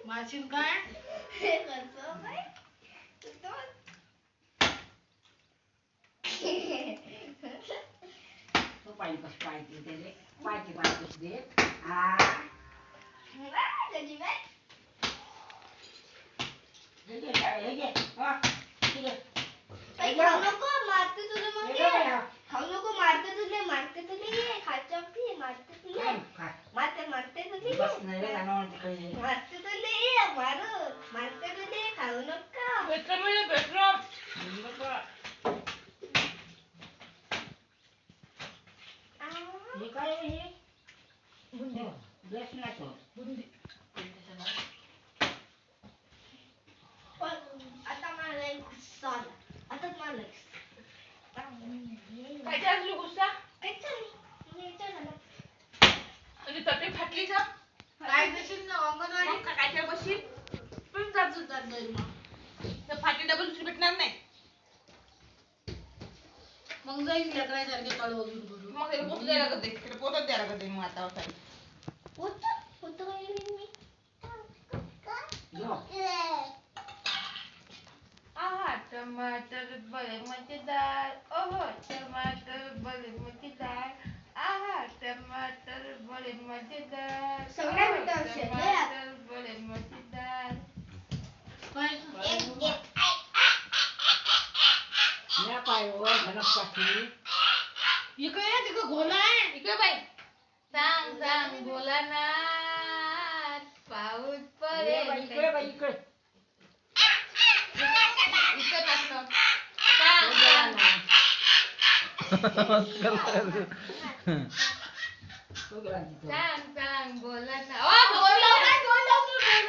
मारशील काय तो पाय कस पायते त्याले पायते पायतेच दे फाटी डबल दुसरी भेटणार नाही मग जाईल लेकरासारखे कळ वगैरे मग त्याला पोत द्यायला लागत त्याला पोतच द्यायला लागत मग आता टमाटर बड़े मजेदार ओहो टमाटर बड़े मजेदार आहा टमाटर बड़े मजेदार टमाटर बड़े मजेदार या पायो घनपाठी इकडे या तिकडे घोला आहे इकडे बाई सांग सांग बोला ना पाऊस पडे इकडे बाई इकडे इकडे टाकलं सांग सांग बोला ना ओ बोला बोला बोला बोला